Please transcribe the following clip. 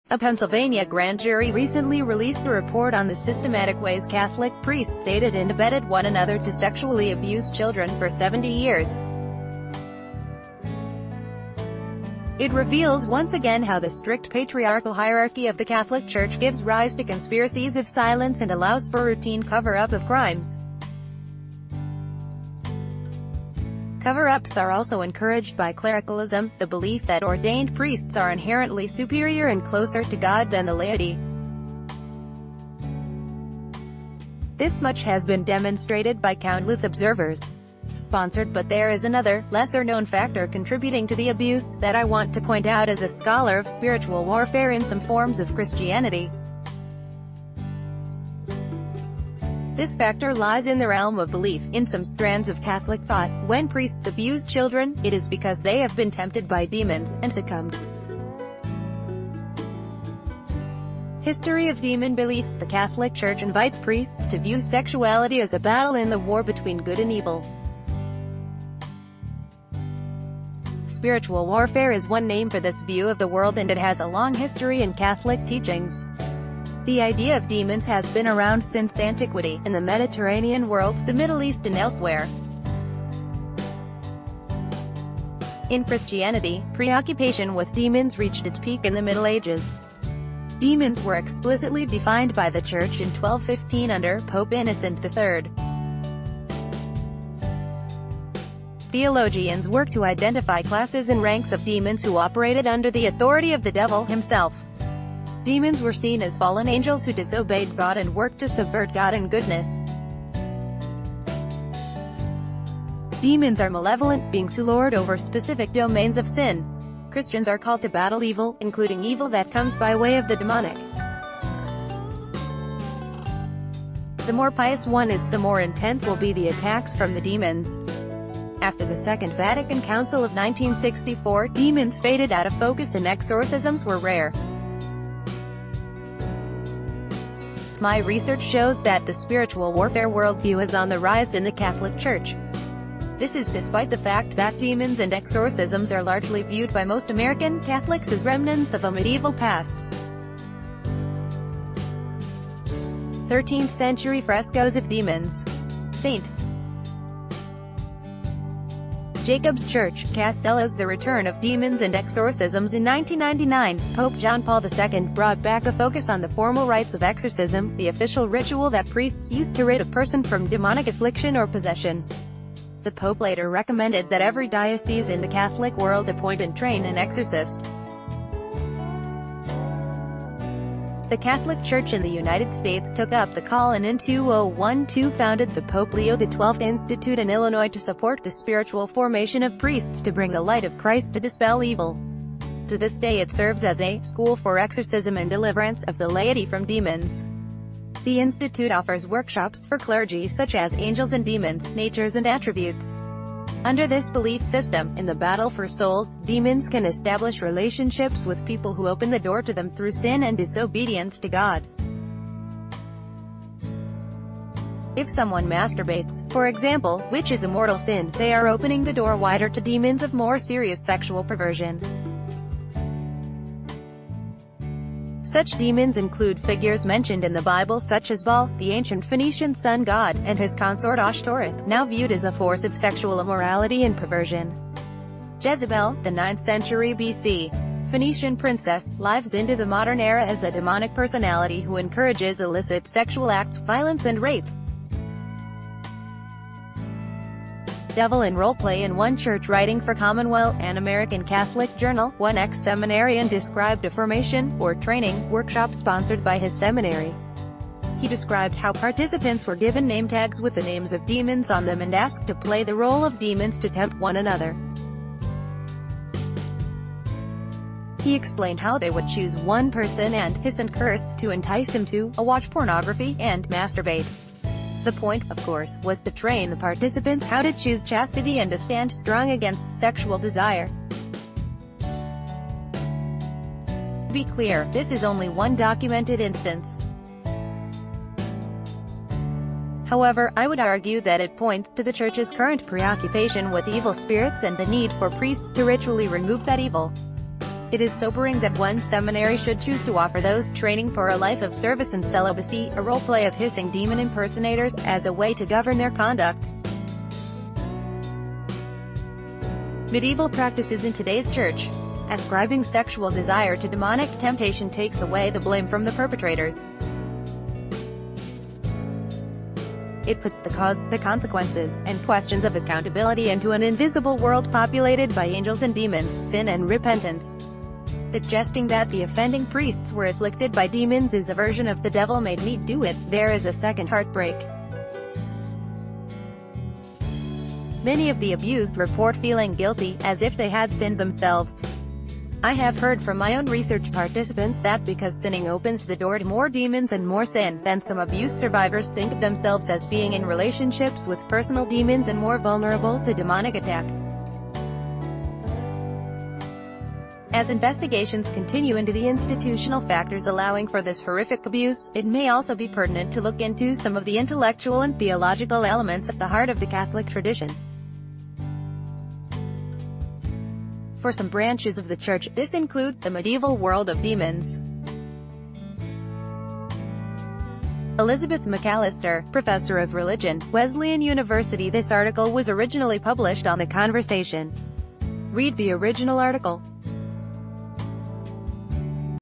A Pennsylvania grand jury recently released a report on the systematic ways Catholic priests aided and abetted one another to sexually abuse children for 70 years. It reveals once again how the strict patriarchal hierarchy of the Catholic Church gives rise to conspiracies of silence and allows for routine cover-up of crimes. Cover-ups are also encouraged by clericalism, the belief that ordained priests are inherently superior and closer to God than the laity. This much has been demonstrated by countless observers. Sponsored, but there is another, lesser-known factor contributing to the abuse, that I want to point out as a scholar of spiritual warfare in some forms of Christianity. This factor lies in the realm of belief. In some strands of Catholic thought, when priests abuse children, it is because they have been tempted by demons, and succumbed. History of demon beliefs. The Catholic Church invites priests to view sexuality as a battle in the war between good and evil. Spiritual warfare is one name for this view of the world, and it has a long history in Catholic teachings. The idea of demons has been around since antiquity, in the Mediterranean world, the Middle East and elsewhere. In Christianity, preoccupation with demons reached its peak in the Middle Ages. Demons were explicitly defined by the Church in 1215 under Pope Innocent III. Theologians worked to identify classes and ranks of demons who operated under the authority of the devil himself. Demons were seen as fallen angels who disobeyed God and worked to subvert God and goodness. Demons are malevolent beings who lord over specific domains of sin. Christians are called to battle evil, including evil that comes by way of the demonic. The more pious one is, the more intense will be the attacks from the demons. After the Second Vatican Council of 1964, demons faded out of focus and exorcisms were rare. My research shows that the spiritual warfare worldview is on the rise in the Catholic Church. This is despite the fact that demons and exorcisms are largely viewed by most American Catholics as remnants of a medieval past. 13th century frescoes of demons. St. Jacob's Church, Castella's The Return of Demons and Exorcisms. In 1999, Pope John Paul II brought back a focus on the formal rites of exorcism, the official ritual that priests use to rid a person from demonic affliction or possession. The Pope later recommended that every diocese in the Catholic world appoint and train an exorcist. The Catholic Church in the United States took up the call and in 2012 founded the Pope Leo XII Institute in Illinois to support the spiritual formation of priests to bring the light of Christ to dispel evil. To this day it serves as a school for exorcism and deliverance of the laity from demons. The institute offers workshops for clergy such as angels and demons, natures and attributes. Under this belief system, in the battle for souls, demons can establish relationships with people who open the door to them through sin and disobedience to God. If someone masturbates, for example, which is a mortal sin, they are opening the door wider to demons of more serious sexual perversion. Such demons include figures mentioned in the Bible such as Baal, the ancient Phoenician sun god, and his consort Ashtoreth, now viewed as a force of sexual immorality and perversion. Jezebel, the 9th century BC Phoenician princess, lives into the modern era as a demonic personality who encourages illicit sexual acts, violence and rape. Devil in Roleplay. In one church writing for Commonwealth, an American Catholic journal, one ex-seminarian described a formation, or training, workshop sponsored by his seminary. He described how participants were given name tags with the names of demons on them and asked to play the role of demons to tempt one another. He explained how they would choose one person and hiss and curse to entice him to watch pornography and masturbate. The point, of course, was to train the participants how to choose chastity and to stand strong against sexual desire. To be clear, this is only one documented instance. However, I would argue that it points to the Church's current preoccupation with evil spirits and the need for priests to ritually remove that evil. It is sobering that one seminary should choose to offer those training for a life of service and celibacy, a role-play of hissing demon impersonators, as a way to govern their conduct. Medieval practices in today's church. Ascribing sexual desire to demonic temptation takes away the blame from the perpetrators. It puts the cause, the consequences, and questions of accountability into an invisible world populated by angels and demons, sin and repentance. Suggesting that the offending priests were afflicted by demons is a version of "the devil made me do it." There is a second heartbreak. Many of the abused report feeling guilty, as if they had sinned themselves. I have heard from my own research participants that because sinning opens the door to more demons and more sin, then some abuse survivors think of themselves as being in relationships with personal demons and more vulnerable to demonic attack. As investigations continue into the institutional factors allowing for this horrific abuse, it may also be pertinent to look into some of the intellectual and theological elements at the heart of the Catholic tradition. For some branches of the Church, this includes the medieval world of demons. Elizabeth McAllister, professor of religion, Wesleyan University. This article was originally published on The Conversation. Read the original article.